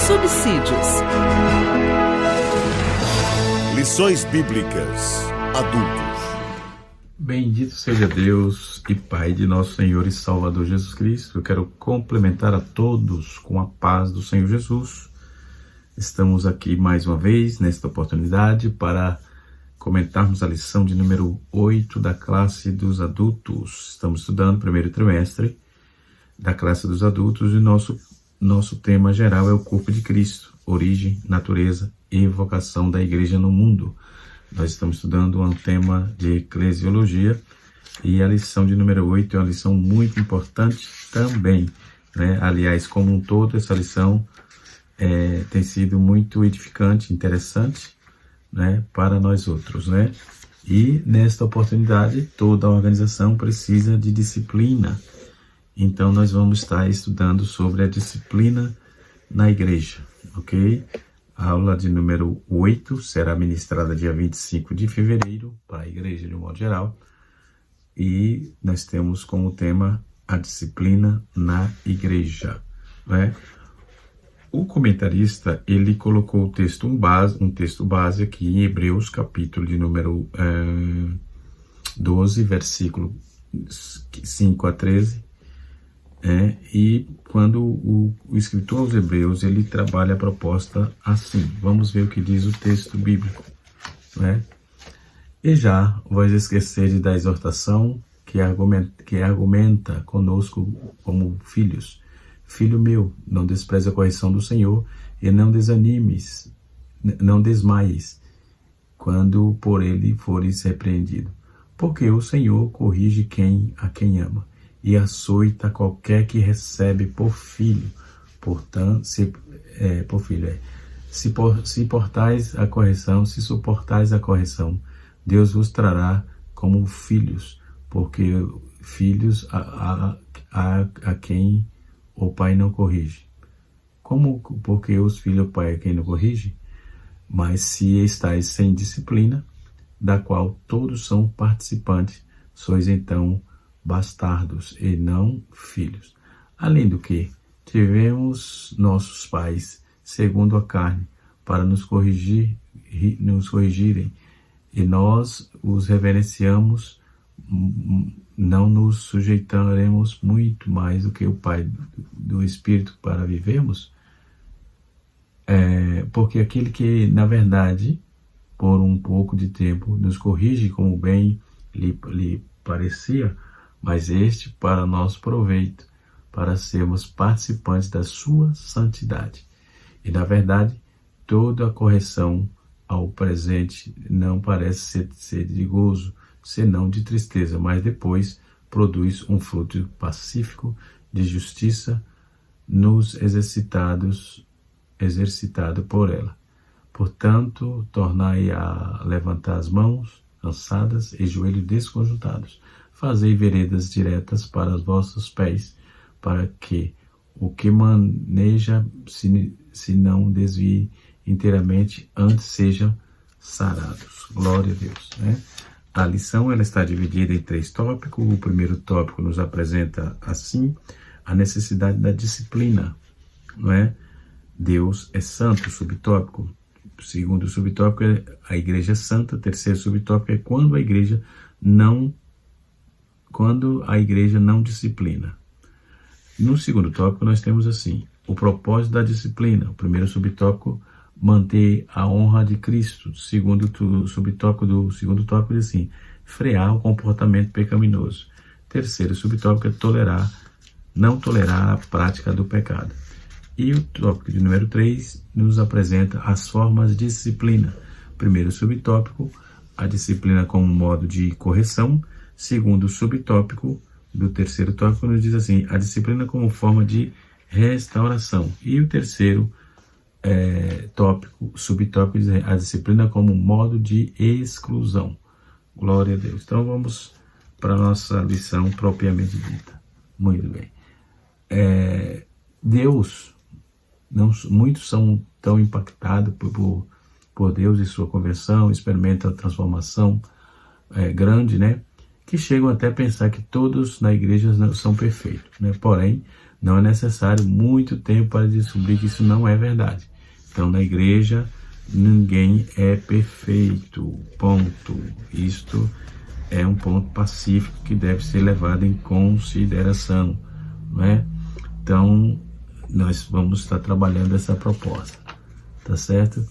subsídios. Lições Bíblicas Adultos. Bendito seja Deus e Pai de nosso Senhor e Salvador Jesus Cristo. Eu quero complementar a todos com a paz do Senhor Jesus. Estamos aqui mais uma vez, nesta oportunidade, para comentarmos a lição de número 8 da classe dos adultos. Estamos estudando o primeiro trimestre da classe dos adultos e nosso tema geral é o corpo de Cristo, origem, natureza e vocação da igreja no mundo. Nós estamos estudando um tema de eclesiologia e a lição de número 8 é uma lição muito importante também, né? Aliás, como um todo, essa lição tem sido muito edificante, interessante, né, para nós outros, né? E nesta oportunidade, toda a organização precisa de disciplina. Então, nós vamos estar estudando sobre a disciplina na igreja, ok? A aula de número 8 será ministrada dia 25 de fevereiro para a igreja de um modo geral. E nós temos como tema a disciplina na igreja, né? O comentarista, ele colocou o texto um texto base aqui em Hebreus, capítulo de número 12, versículo 5 a 13. E quando o escritor aos Hebreus, ele trabalha a proposta assim. Vamos ver o que diz o texto bíblico, né? E já vós esquecedes da exortação que argumenta conosco como filhos. Filho meu, não despreze a correção do Senhor e não desanimes, não desmaies, quando por ele fores repreendido. Porque o Senhor corrige a quem ama e açoita qualquer que recebe por filho. Portanto, se suportais a correção, Deus vos trará como filhos, porque filhos a quem o pai não corrige. Porque os filhos o pai é quem não corrige? Mas se estáis sem disciplina, da qual todos são participantes, sois então bastardos e não filhos. Além do que, tivemos nossos pais, segundo a carne, para nos corrigirem, e nós os reverenciamos, não nos sujeitaremos muito mais do que o Pai do Espírito para vivermos? Porque aquele que, na verdade, por um pouco de tempo, nos corrige como bem lhe parecia, mas este para nosso proveito, para sermos participantes da sua santidade. E, na verdade, toda a correção ao presente não parece ser de gozo, senão de tristeza, mas depois produz um fruto pacífico de justiça nos exercitado por ela. Portanto, tornai a levantar as mãos cansadas e joelhos desconjuntados. Fazei veredas diretas para os vossos pés, para que o que maneja se não desvie inteiramente, antes sejam sarados. Glória a Deus, né? A lição ela está dividida em 3 tópicos. O primeiro tópico nos apresenta assim a necessidade da disciplina, não é? Deus é santo, subtópico. O segundo subtópico é a igreja é santa. O terceiro subtópico é quando a igreja não disciplina. No segundo tópico nós temos assim, o propósito da disciplina. O primeiro subtópico, manter a honra de Cristo. O segundo subtópico do segundo tópico diz assim, frear o comportamento pecaminoso. Terceiro subtópico é não tolerar a prática do pecado. E o tópico de número 3 nos apresenta as formas de disciplina. Primeiro subtópico, a disciplina como modo de correção. Segundo subtópico do terceiro tópico nos diz assim, a disciplina como forma de restauração. E o terceiro subtópico diz a disciplina como modo de exclusão. Glória a Deus. Então vamos para a nossa lição propriamente dita. Muito bem. Muitos são tão impactados por Deus e sua conversão, experimentam a transformação grande, né? Que chegam até a pensar que todos na igreja não são perfeitos, né? Porém, Não é necessário muito tempo para descobrir que isso não é verdade. Então, na igreja, ninguém é perfeito, ponto. Isto é um ponto pacífico que deve ser levado em consideração, não é? Então, nós vamos estar trabalhando essa proposta, tá certo?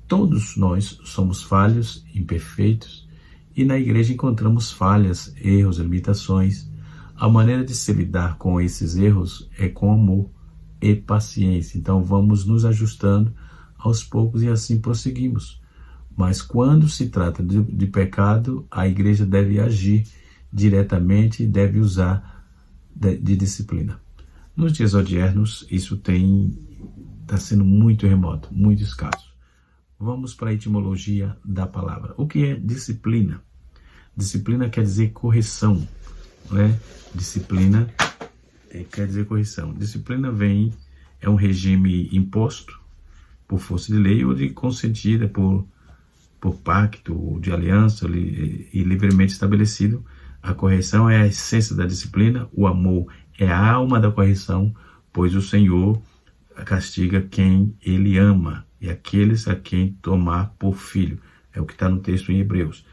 Todos nós somos falhos, imperfeitos, e na igreja encontramos falhas, erros, limitações. A maneira de se lidar com esses erros é com amor e paciência. Então, vamos nos ajustando aos poucos e assim prosseguimos. Mas quando se trata de pecado, a igreja deve agir diretamente e deve usar de disciplina. Nos dias odiernos, isso está sendo muito remoto, muito escasso. Vamos para a etimologia da palavra. O que é disciplina? Disciplina quer dizer correção, né? Disciplina quer dizer correção. Disciplina é um regime imposto por força de lei ou de consentida por pacto ou de aliança e livremente estabelecido. A correção é a essência da disciplina, o amor é a alma da correção, pois o Senhor castiga quem ele ama e aqueles a quem tomar por filho. É o que está no texto em Hebreus.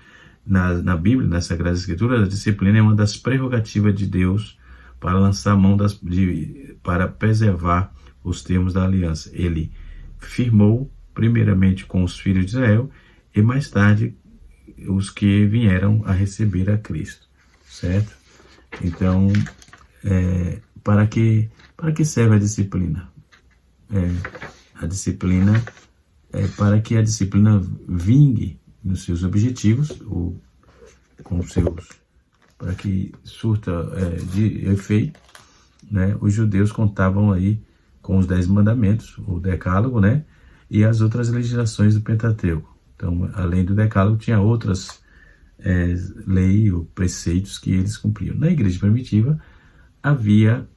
Na Bíblia, nas Sagradas Escrituras, a disciplina é uma das prerrogativas de Deus para lançar a mão para preservar os termos da aliança. Ele firmou primeiramente com os filhos de Israel e mais tarde os que vieram a receber a Cristo, certo? Então, para que serve a disciplina? A disciplina é para que a disciplina vingue nos seus objetivos, para que surta de efeito, né? Os judeus contavam aí com os 10 mandamentos, o decálogo, né? E as outras legislações do Pentateuco. Então, além do decálogo, tinha outras leis ou preceitos que eles cumpriam. Na igreja primitiva, havia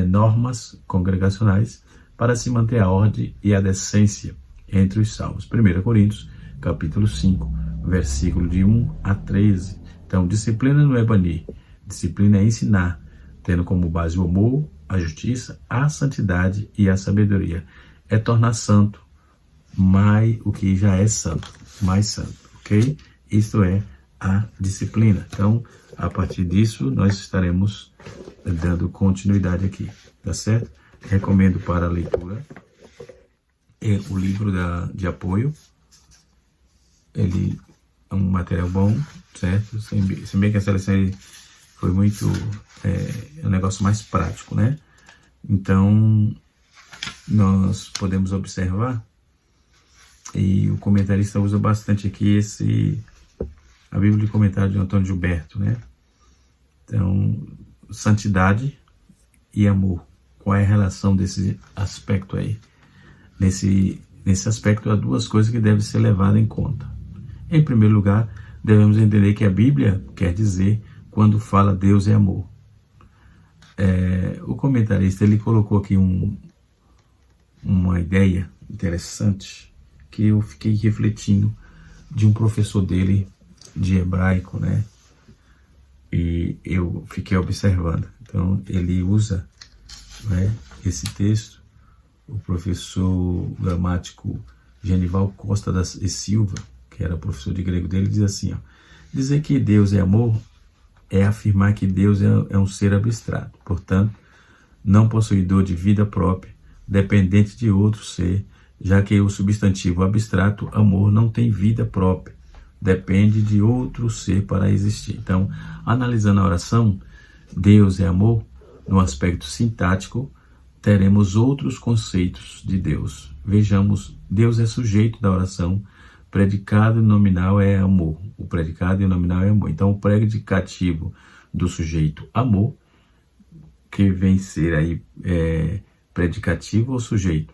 normas congregacionais para se manter a ordem e a decência entre os salvos. 1 Coríntios, capítulo 5, versículo de 1 a 13. Então, disciplina não é banir, disciplina é ensinar, tendo como base o amor, a justiça, a santidade e a sabedoria. É tornar santo o que já é santo, mais santo, ok? Isto é a disciplina. Então, a partir disso, nós estaremos dando continuidade aqui, tá certo? Recomendo para a leitura o livro de apoio. Ele é um material bom, certo? Se bem que essa lição foi muito... um negócio mais prático, né? Então, nós podemos observar, e o comentarista usa bastante aqui a Bíblia de comentário de Antônio Gilberto, né? Então, santidade e amor. Qual é a relação desse aspecto aí? Nesse aspecto, há duas coisas que devem ser levadas em conta. Em primeiro lugar, devemos entender que a Bíblia quer dizer quando fala Deus é amor. O comentarista ele colocou aqui uma ideia interessante que eu fiquei refletindo de um professor dele de hebraico, né? E eu fiquei observando. Então, ele usa, né, esse texto. O professor gramático Genival Costa e Silva, que era professor de grego dele, diz assim, dizer que Deus é amor é afirmar que Deus é um ser abstrato, portanto, não possuidor de vida própria, dependente de outro ser, já que o substantivo abstrato, amor, não tem vida própria, depende de outro ser para existir. Então, analisando a oração, Deus é amor, no aspecto sintático, teremos outros conceitos de Deus. Vejamos, Deus é sujeito da oração, predicado e nominal é amor. O predicado e o nominal é amor. Então, o predicativo do sujeito amor, que vem ser aí predicativo ou sujeito?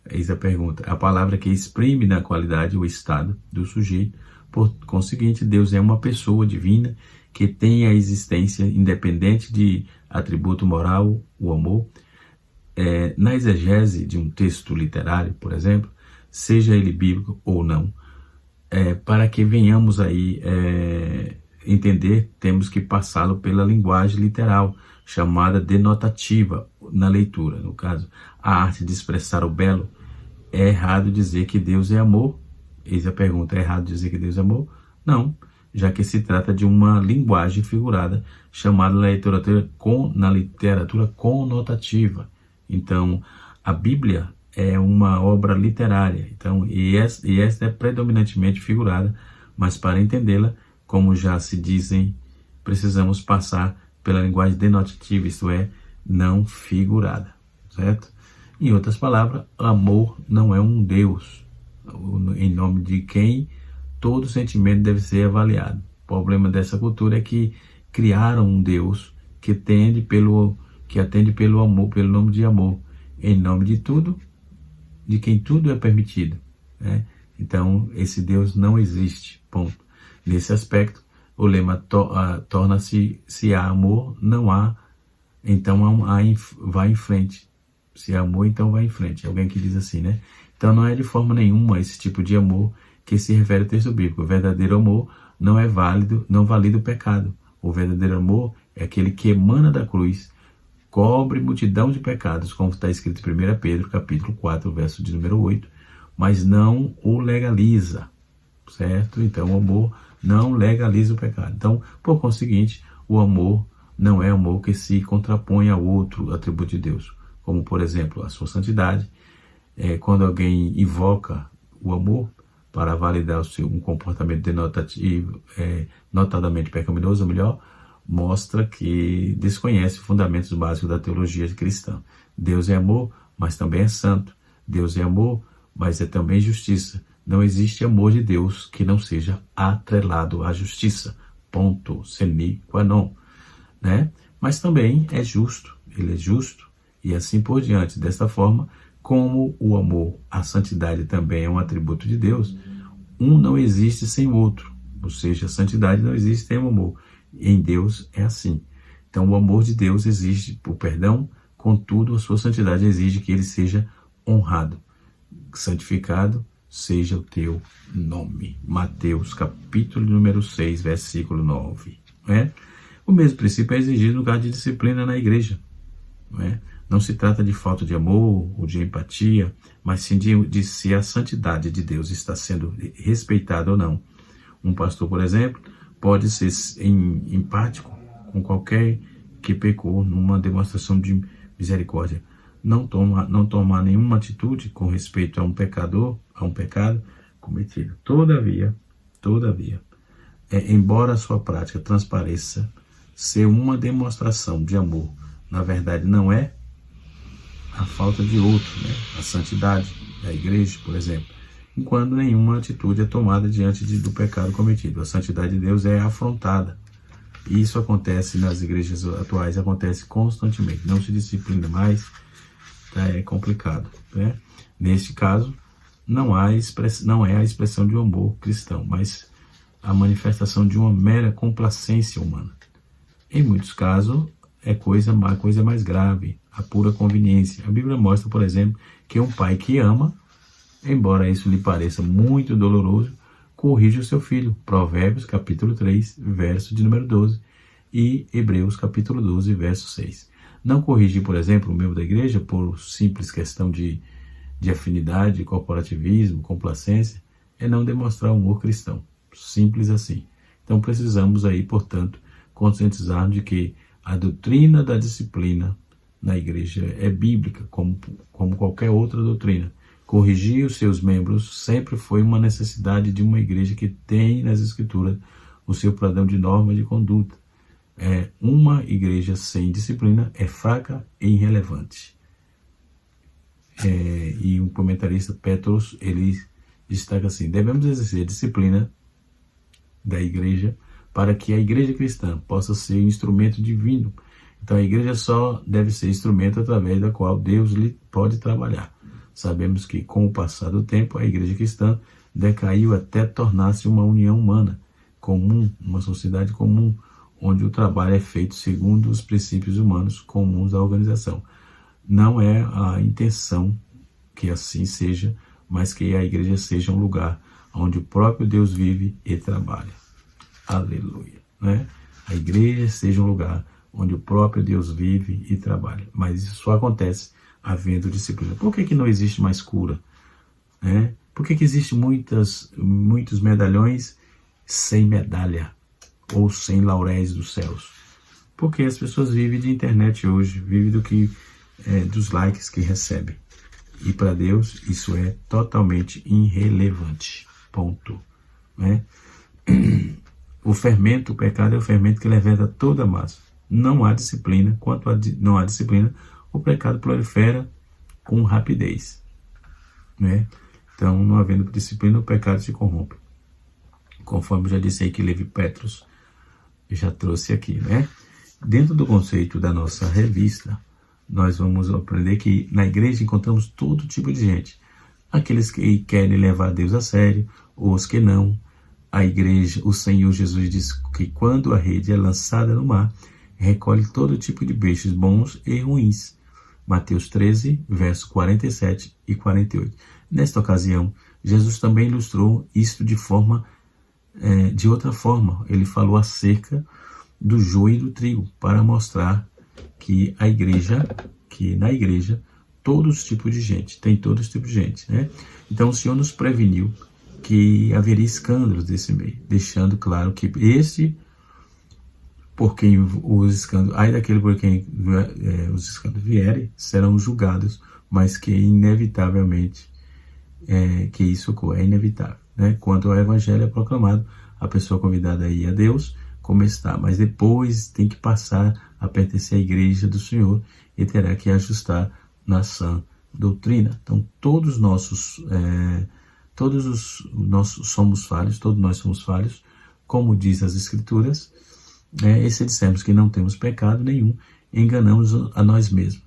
Eis a pergunta. A palavra que exprime na qualidade o estado do sujeito. Por conseguinte, Deus é uma pessoa divina que tem a existência independente de atributo moral, o amor. Na exegese de um texto literário, por exemplo, seja ele bíblico ou não, para que venhamos aí entender, temos que passá-lo pela linguagem literal, chamada denotativa na leitura. No caso, a arte de expressar o belo. É errado dizer que Deus é amor? Eis a pergunta, é errado dizer que Deus é amor? Não, já que se trata de uma linguagem figurada chamada na literatura conotativa. Então, a Bíblia é uma obra literária, então, e esta é predominantemente figurada, mas para entendê-la, como já se dizem, precisamos passar pela linguagem denotativa, isto é, não figurada, certo? Em outras palavras, amor não é um Deus, em nome de quem todo sentimento deve ser avaliado. O problema dessa cultura é que criaram um Deus que atende pelo amor, pelo nome de amor, em nome de tudo, de quem tudo é permitido, né? Então, esse Deus não existe, ponto. Nesse aspecto, o lema torna-se, se há amor, não há, então vai em frente. Se há amor, então vai em frente. Alguém que diz assim, né? Então, não é de forma nenhuma esse tipo de amor que se refere ao texto bíblico. O verdadeiro amor não valida o pecado. O verdadeiro amor é aquele que emana da cruz, cobre multidão de pecados, como está escrito em 1 Pedro, capítulo 4, verso de número 8, mas não o legaliza, certo? Então, o amor não legaliza o pecado. Então, por conseguinte, o amor não é amor que se contrapõe a outro atributo de Deus, como, por exemplo, a sua santidade. Quando alguém invoca o amor para validar um comportamento denotativo, notadamente pecaminoso, ou melhor, mostra que desconhece os fundamentos básicos da teologia cristã. Deus é amor, mas também é santo. Deus é amor, mas é também justiça. Não existe amor de Deus que não seja atrelado à justiça. Ponto. Sine qua non. Né? Mas também é justo. Ele é justo e assim por diante. Desta forma, como o amor, a santidade também é um atributo de Deus, um não existe sem o outro. Ou seja, a santidade não existe sem o amor. Em Deus é assim. Então, o amor de Deus exige o perdão, contudo, a sua santidade exige que ele seja honrado. Santificado seja o teu nome. Mateus, capítulo número 6, versículo 9. Né? O mesmo princípio é exigido no caso de disciplina na igreja. Não se trata de falta de amor ou de empatia, mas sim de se a santidade de Deus está sendo respeitada ou não. Um pastor, por exemplo, pode ser empático com qualquer que pecou numa demonstração de misericórdia. Não tomar nenhuma atitude com respeito a um pecador, a um pecado cometido. Todavia, embora a sua prática transpareça ser uma demonstração de amor, na verdade não é a falta de outro, né? A santidade da igreja, por exemplo, enquanto nenhuma atitude é tomada diante do pecado cometido. A santidade de Deus é afrontada. E isso acontece nas igrejas atuais, acontece constantemente. Não se disciplina mais, é complicado, né? Neste caso, não é a expressão de um amor cristão, mas a manifestação de uma mera complacência humana. Em muitos casos, é coisa mais grave, a pura conveniência. A Bíblia mostra, por exemplo, que um pai que ama, embora isso lhe pareça muito doloroso, corrige o seu filho. Provérbios, capítulo 3, verso de número 12, e Hebreus, capítulo 12, verso 6. Não corrigir, por exemplo, o membro da igreja por simples questão de afinidade, corporativismo, complacência, é não demonstrar amor cristão. Simples assim. Então precisamos aí, portanto, conscientizar de que a doutrina da disciplina na igreja é bíblica, como qualquer outra doutrina. Corrigir os seus membros sempre foi uma necessidade de uma igreja que tem nas Escrituras o seu padrão de norma de conduta. Uma igreja sem disciplina é fraca e irrelevante. E um comentarista, Petros, ele destaca assim: devemos exercer a disciplina da igreja para que a igreja cristã possa ser um instrumento divino. Então a igreja só deve ser instrumento através da qual Deus lhe pode trabalhar. Sabemos que com o passar do tempo a igreja cristã decaiu até tornar-se uma união humana comum, uma sociedade comum, onde o trabalho é feito segundo os princípios humanos comuns à organização. Não é a intenção que assim seja, mas que a igreja seja um lugar onde o próprio Deus vive e trabalha. Aleluia. Né? A igreja seja um lugar onde o próprio Deus vive e trabalha. Mas isso só acontece havendo disciplina. Por que não existe mais cura? Por que existe muitos medalhões sem medalha ou sem lauréis dos céus? Porque as pessoas vivem de internet hoje, vivem dos likes que recebem. E para Deus isso é totalmente irrelevante. Ponto. O fermento, o pecado é o fermento que levanta toda a massa. Não há disciplina. Não há disciplina, o pecado prolifera com rapidez. Então, não havendo disciplina, o pecado se corrompe. Conforme já disse aí que Levi Petros já trouxe aqui. Dentro do conceito da nossa revista, nós vamos aprender que na igreja encontramos todo tipo de gente. Aqueles que querem levar Deus a sério, os que não. A igreja, o Senhor Jesus diz que quando a rede é lançada no mar, recolhe todo tipo de peixes bons e ruins. Mateus 13, versos 47 e 48. Nesta ocasião, Jesus também ilustrou isto de outra forma. Ele falou acerca do joio e do trigo, para mostrar que na igreja, todos os tipos de gente, tem todos os tipos de gente. Então o Senhor nos preveniu que haveria escândalos desse meio, deixando claro que por quem os escândalos, daquele por quem os escândalos vierem, serão julgados, mas que inevitavelmente que isso ocorra, é inevitável. Quando o evangelho é proclamado, a pessoa convidada a ir a Deus, como está, mas depois tem que passar a pertencer à igreja do Senhor e terá que ajustar na sã doutrina. Então todos nós somos falhos, como diz as Escrituras. E se dissermos que não temos pecado nenhum, enganamos a nós mesmos.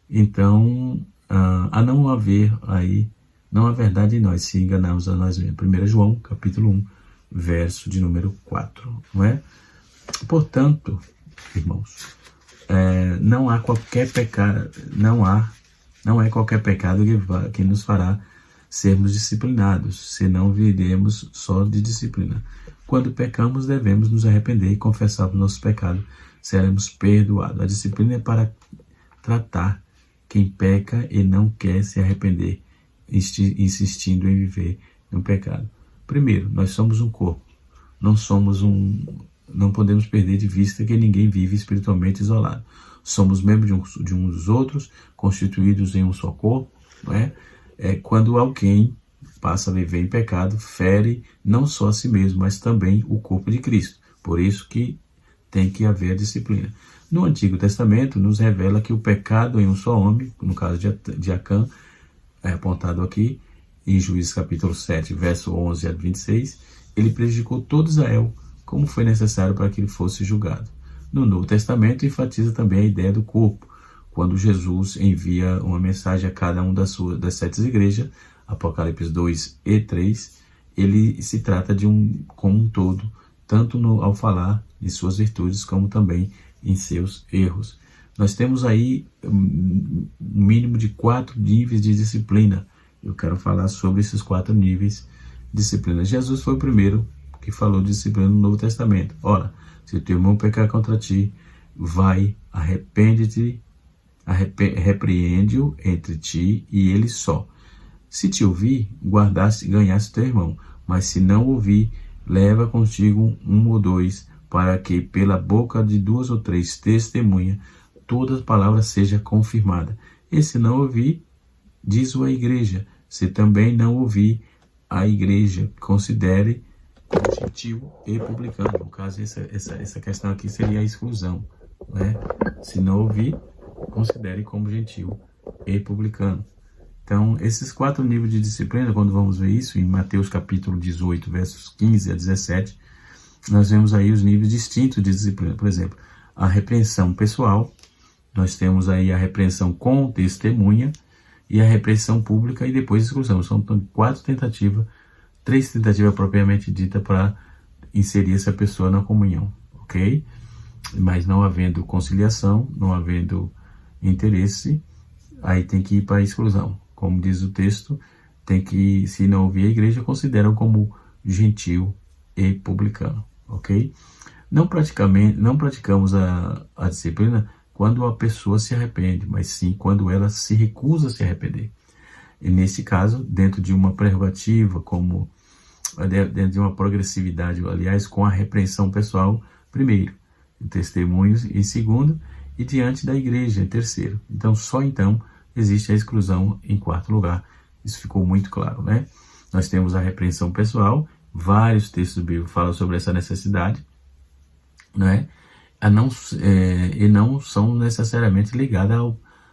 Então, não há verdade em nós se enganarmos a nós mesmos. 1 João, capítulo 1, verso de número 4. Portanto, irmãos, não há qualquer pecado, não é qualquer pecado que nos fará sermos disciplinados, senão viveremos só de disciplina. Quando pecamos, devemos nos arrepender e confessar o nosso pecado, seremos perdoados. A disciplina é para tratar quem peca e não quer se arrepender, insistindo em viver no pecado. Primeiro, nós somos um corpo, não podemos perder de vista que ninguém vive espiritualmente isolado. Somos membros de uns dos outros, constituídos em um só corpo. Quando alguém passa a viver em pecado, fere não só a si mesmo, mas também o corpo de Cristo. Por isso que tem que haver disciplina. No Antigo Testamento, nos revela que o pecado em um só homem, no caso de Acã, é apontado aqui, em Juízes capítulo 7, verso 11 a 26, ele prejudicou todo Israel, como foi necessário para que ele fosse julgado. No Novo Testamento, enfatiza também a ideia do corpo, quando Jesus envia uma mensagem a cada uma das 7 igrejas, Apocalipse 2 e 3, ele se trata de como um todo, tanto ao falar de suas virtudes, como também em seus erros. Nós temos aí um mínimo de 4 níveis de disciplina. Eu quero falar sobre esses 4 níveis de disciplina. Jesus foi o primeiro que falou de disciplina no Novo Testamento. Ora, se o teu irmão pecar contra ti, vai, arrepende-te, repreende-o entre ti e ele só. Se te ouvir, ganhaste teu irmão, mas se não ouvir, leva contigo 1 ou 2, para que pela boca de 2 ou 3 testemunha, toda palavra seja confirmada. E se não ouvir, diz-o à igreja. Se também não ouvir, a igreja considere gentil e publicano. No caso, essa questão aqui seria a exclusão. Se não ouvir, considere como gentil e publicano. Então, esses 4 níveis de disciplina, quando vamos ver isso, em Mateus capítulo 18, versos 15 a 17, nós vemos aí os níveis distintos de disciplina. Por exemplo, a repreensão pessoal, nós temos aí a repreensão com testemunha e a repreensão pública e depois a exclusão. São 4 tentativas, 3 tentativas propriamente dita para inserir essa pessoa na comunhão, ok? Mas não havendo conciliação, não havendo interesse, aí tem que ir para a exclusão. Como diz o texto, tem que, se não ouvir a igreja, consideram como gentil e publicano, ok? Não praticamos a disciplina quando a pessoa se arrepende, mas sim quando ela se recusa a se arrepender. E nesse caso, dentro de uma prerrogativa, como dentro de uma progressividade, aliás, com a repreensão pessoal, primeiro, em testemunhos, em segundo, e diante da igreja, em terceiro. Então, só então existe a exclusão em quarto lugar. Isso ficou muito claro, né? Nós temos a repreensão pessoal, vários textos bíblicos falam sobre essa necessidade, né? E não são necessariamente ligadas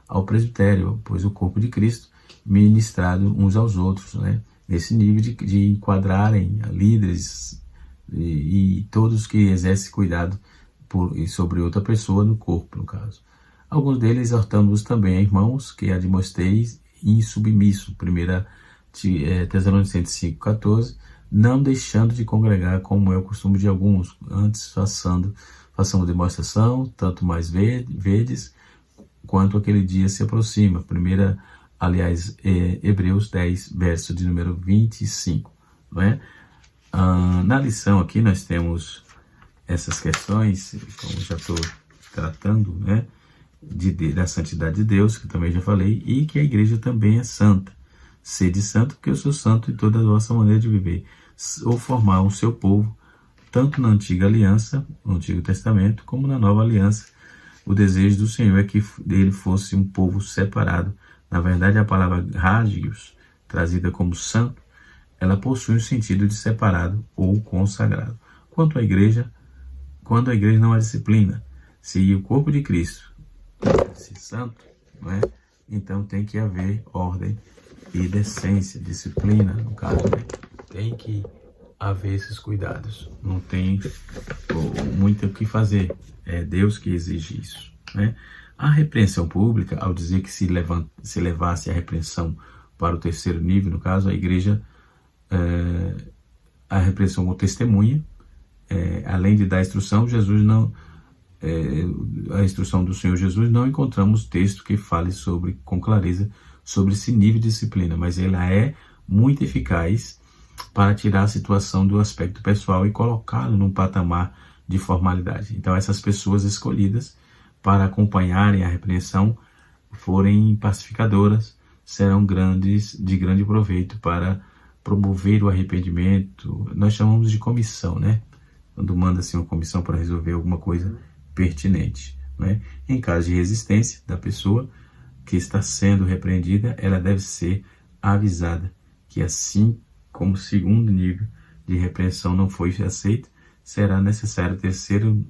ao presbitério, pois o corpo de Cristo ministrado uns aos outros, né? Nesse nível de enquadrarem líderes e todos que exercem cuidado sobre outra pessoa no corpo, no caso. Alguns deles exortamos também, irmãos, que admoesteis insubmisso, 1 Tessalonicenses 5,14, não deixando de congregar como é o costume de alguns, antes façamos demonstração, tanto mais vedes, quanto aquele dia se aproxima. Hebreus 10, verso de número 25. Não é? Na lição aqui nós temos essas questões, como já estou tratando, né, da santidade de Deus, que também já falei, e que a igreja também é santa. Sede santo, porque eu sou santo em toda a vossa maneira de viver. Ou formar o seu povo, tanto na antiga aliança, no Antigo Testamento, como na nova aliança. O desejo do Senhor é que ele fosse um povo separado. Na verdade, a palavra hagios, trazida como santo, ela possui um sentido de separado ou consagrado. Quando a igreja não há disciplina, se o corpo de Cristo se santo, não é? Então tem que haver ordem e decência, disciplina, no caso, né? Tem que haver esses cuidados. Não tem muito o que fazer. É Deus que exige isso, né? A repreensão pública, ao dizer que se levasse a repreensão para o terceiro nível, no caso, a igreja, a repreensão com testemunha, além de dar instrução, a instrução do Senhor Jesus, não encontramos texto que fale com clareza sobre esse nível de disciplina, mas ela é muito eficaz para tirar a situação do aspecto pessoal e colocá-lo num patamar de formalidade. Então, essas pessoas escolhidas para acompanharem a repreensão forem pacificadoras, serão de grande proveito para promover o arrependimento. Nós chamamos de comissão, né? Quando manda-se uma comissão para resolver alguma coisa pertinente, né? Em caso de resistência da pessoa que está sendo repreendida, ela deve ser avisada que, assim como o segundo nível de repreensão não foi aceito, será necessário terceiro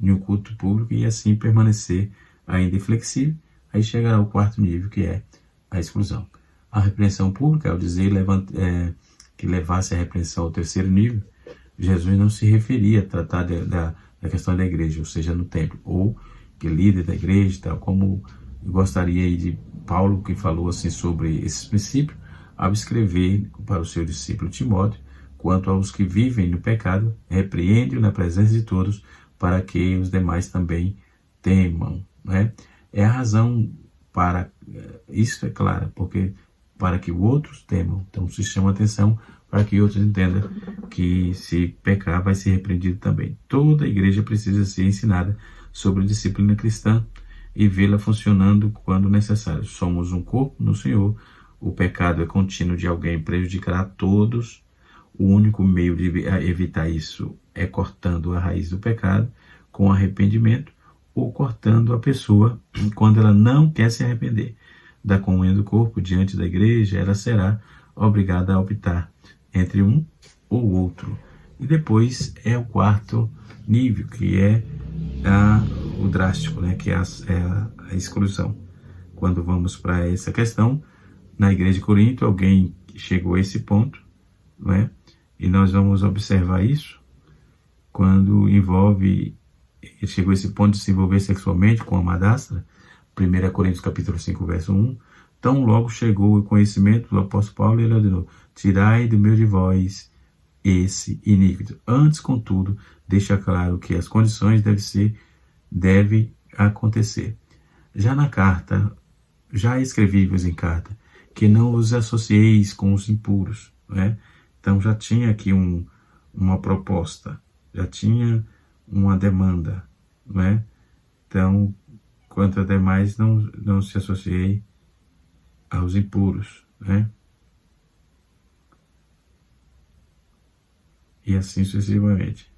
em um culto público e assim permanecer ainda inflexível. Aí chegará o quarto nível, que é a exclusão. A repreensão pública, ao dizer que levasse a repreensão ao terceiro nível, Jesus não se referia a tratar da questão da igreja, ou seja, no templo, ou que líder da igreja, tal, como gostaria aí de Paulo, que falou assim sobre esses princípios, ao escrever para o seu discípulo Timóteo: quanto aos que vivem no pecado, repreende-o na presença de todos, para que os demais também temam, né? É a razão para isso, é claro, porque para que outros temam. Então se chama atenção para que outros entendam que se pecar vai ser repreendido também. Toda a igreja precisa ser ensinada sobre a disciplina cristã e vê-la funcionando quando necessário. Somos um corpo no Senhor. O pecado é contínuo de alguém, prejudicará a todos. O único meio de evitar isso é cortando a raiz do pecado com arrependimento, ou cortando a pessoa quando ela não quer se arrepender da comunhão do corpo diante da igreja. Ela será obrigada a optar entre um ou outro. E depois é o quarto nível, que é o drástico, né? Que é a exclusão. Quando vamos para essa questão, na igreja de Corinto, alguém chegou a esse ponto, não é? E nós vamos observar isso quando chegou a esse ponto de se envolver sexualmente com a madrasta. 1 Coríntios capítulo 5, verso 1. Tão logo chegou o conhecimento do apóstolo Paulo, ele ordenou: tirai do meio de vós esse iníquo. Antes, contudo, deixa claro que as condições devem acontecer. Já na carta, já escrevi-vos em carta, que não os associeis com os impuros, né? Então já tinha aqui uma proposta, já tinha uma demanda, não é? Então, quanto a demais, não se associei aos impuros, né? E assim sucessivamente.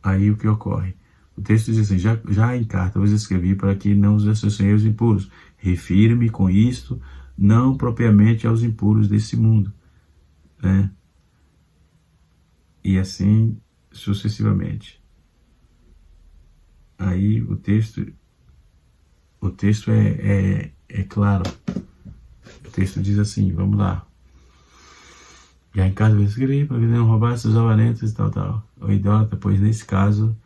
Aí o que ocorre? O texto diz assim, já em carta vos escrevi para que não os associem aos impuros. Refiro-me com isto, não propriamente aos impuros desse mundo, né? E assim sucessivamente. Aí o texto é claro. O texto diz assim, vamos lá. Já em casa vos escrevi para que não roubasse os avarentos e tal. O idólatra, pois nesse caso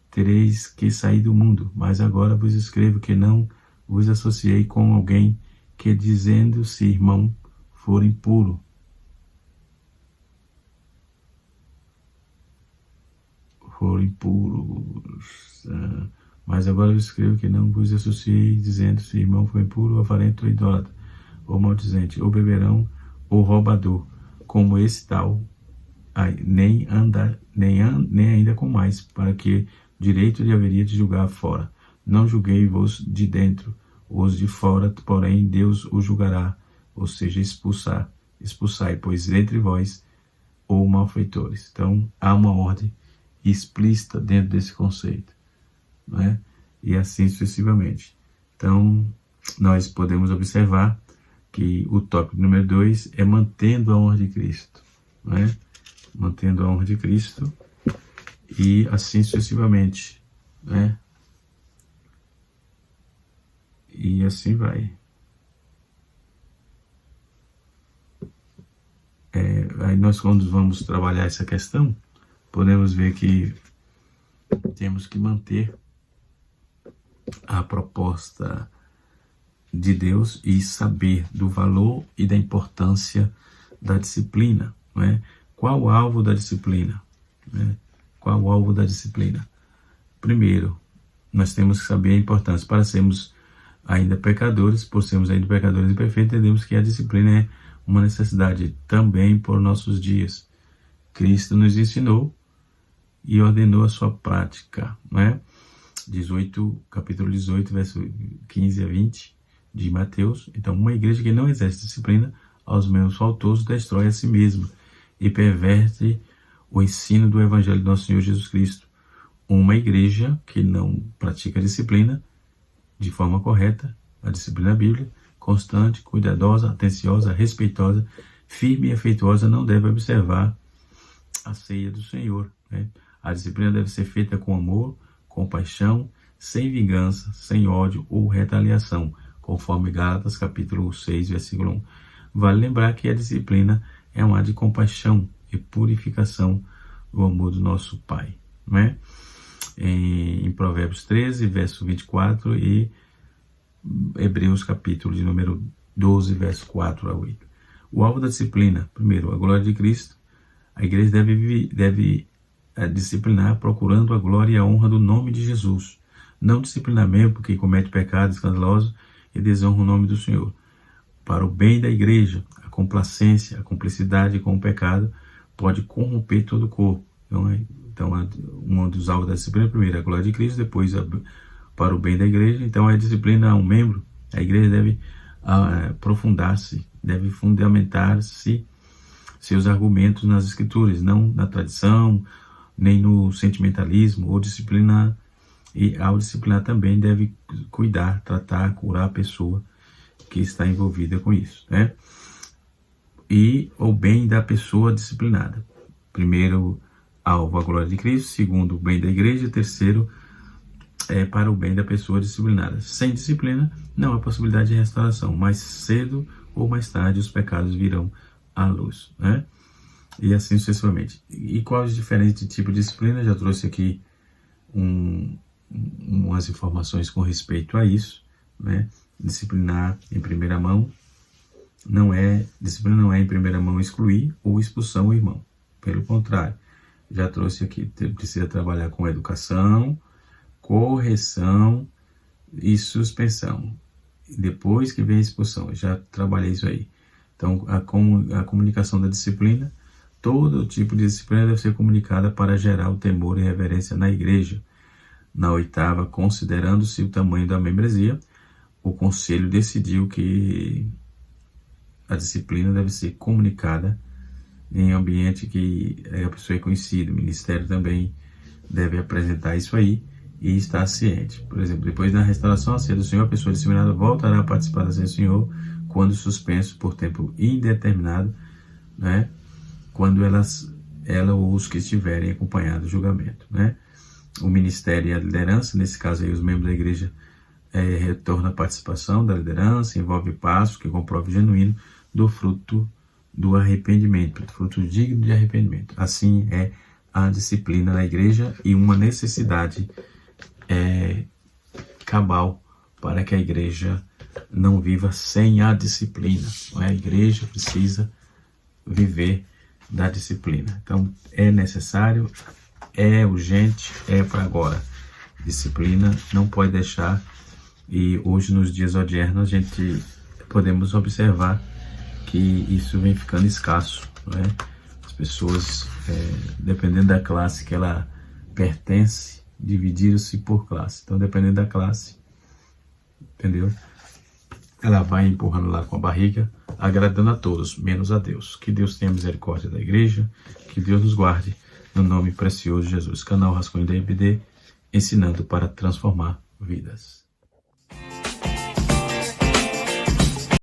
tereis que sair do mundo, mas agora vos escrevo que não vos associei com alguém que, dizendo-se irmão, for impuro. For impuros. Mas agora vos escrevo que não vos associei, dizendo-se irmão, for impuro, avarento ou idólatra, ou maldizente, ou beberão, ou roubador, como esse tal, nem ainda com mais, para que direito lhe haveria de julgar fora. Não julguei-vos de dentro, os de fora, porém Deus os julgará, ou seja, expulsai, pois entre vós, ou malfeitores. Então, há uma ordem explícita dentro desse conceito, não é? E assim sucessivamente. Então, nós podemos observar que o tópico número 2 é mantendo a honra de Cristo, não é? Mantendo a honra de Cristo e assim sucessivamente, né? E assim vai. Aí nós, quando vamos trabalhar essa questão, podemos ver que temos que manter a proposta de Deus e saber do valor e da importância da disciplina, não é? Qual o alvo da disciplina? Né? Qual o alvo da disciplina? Primeiro, nós temos que saber a importância. Para sermos ainda pecadores, por sermos ainda pecadores imperfeitos, entendemos que a disciplina é uma necessidade também por nossos dias. Cristo nos ensinou e ordenou a sua prática, não é? Capítulo 18, verso 15 a 20 de Mateus. Então, uma igreja que não exerce disciplina aos membros faltosos destrói a si mesma e perverte o ensino do Evangelho do nosso Senhor Jesus Cristo. Uma igreja que não pratica a disciplina de forma correta, a disciplina bíblica, constante, cuidadosa, atenciosa, respeitosa, firme e afetuosa, não deve observar a ceia do Senhor, né? A disciplina deve ser feita com amor, compaixão, sem vingança, sem ódio ou retaliação, conforme Gálatas capítulo 6, versículo 1. Vale lembrar que a disciplina é um ato de compaixão e purificação do amor do nosso Pai, não é? Em Provérbios 13, verso 24 e Hebreus capítulo de número 12, verso 4 a 8. O alvo da disciplina, primeiro, a glória de Cristo. A igreja deve disciplinar procurando a glória e a honra do nome de Jesus. Não disciplinar mesmo porque comete pecado escandaloso e desonra o nome do Senhor. Para o bem da igreja, a complacência, a cumplicidade com o pecado pode corromper todo o corpo. Então um dos alvos da disciplina, primeiro, a glória de Cristo, depois para o bem da igreja. Então, a disciplina a um membro, a igreja deve aprofundar-se, deve fundamentar-se seus argumentos nas escrituras, não na tradição, nem no sentimentalismo, ou disciplinar. E ao disciplinar também deve cuidar, tratar, curar a pessoa que está envolvida com isso, né? E o bem da pessoa disciplinada. Primeiro, alvo, a glória de Cristo. Segundo, o bem da igreja. Terceiro, para o bem da pessoa disciplinada. Sem disciplina, não há possibilidade de restauração. Mais cedo ou mais tarde, os pecados virão à luz, né? E assim sucessivamente. E quais os diferentes tipos de disciplina? Já trouxe aqui umas informações com respeito a isso, né? Disciplinar em primeira mão disciplina não é em primeira mão excluir ou expulsão o irmão. Pelo contrário, já trouxe aqui, precisa trabalhar com educação, correção e suspensão. Depois que vem a expulsão, já trabalhei isso aí. Então, a comunicação da disciplina, todo tipo de disciplina deve ser comunicada para gerar o temor e reverência na igreja. Na 8ª, considerando-se o tamanho da membresia, o conselho decidiu que a disciplina deve ser comunicada em ambiente que a pessoa é conhecida. O ministério também deve apresentar isso aí e estar ciente. Por exemplo, depois da restauração à ceia do Senhor, a pessoa disciplinada voltará a participar da ceia do Senhor quando suspenso por tempo indeterminado, né? Quando ela ou os que estiverem acompanhando o julgamento, né? O ministério e a liderança, nesse caso aí os membros da igreja, retornam à participação da liderança, envolve passos que comprovem genuíno do fruto do arrependimento, fruto digno de arrependimento. Assim é a disciplina na igreja e uma necessidade cabal para que a igreja não viva sem a disciplina. A igreja precisa viver da disciplina. Então é necessário, é urgente, é para agora. Disciplina não pode deixar, e hoje nos dias odiernos a gente podemos observar que isso vem ficando escasso, não é? As pessoas, dependendo da classe que ela pertence, dividiram-se por classe. Então, dependendo da classe, entendeu? Ela vai empurrando lá com a barriga, agradando a todos, menos a Deus. Que Deus tenha misericórdia da igreja, que Deus nos guarde, no nome precioso de Jesus. Canal Rascunho da EBD, ensinando para transformar vidas.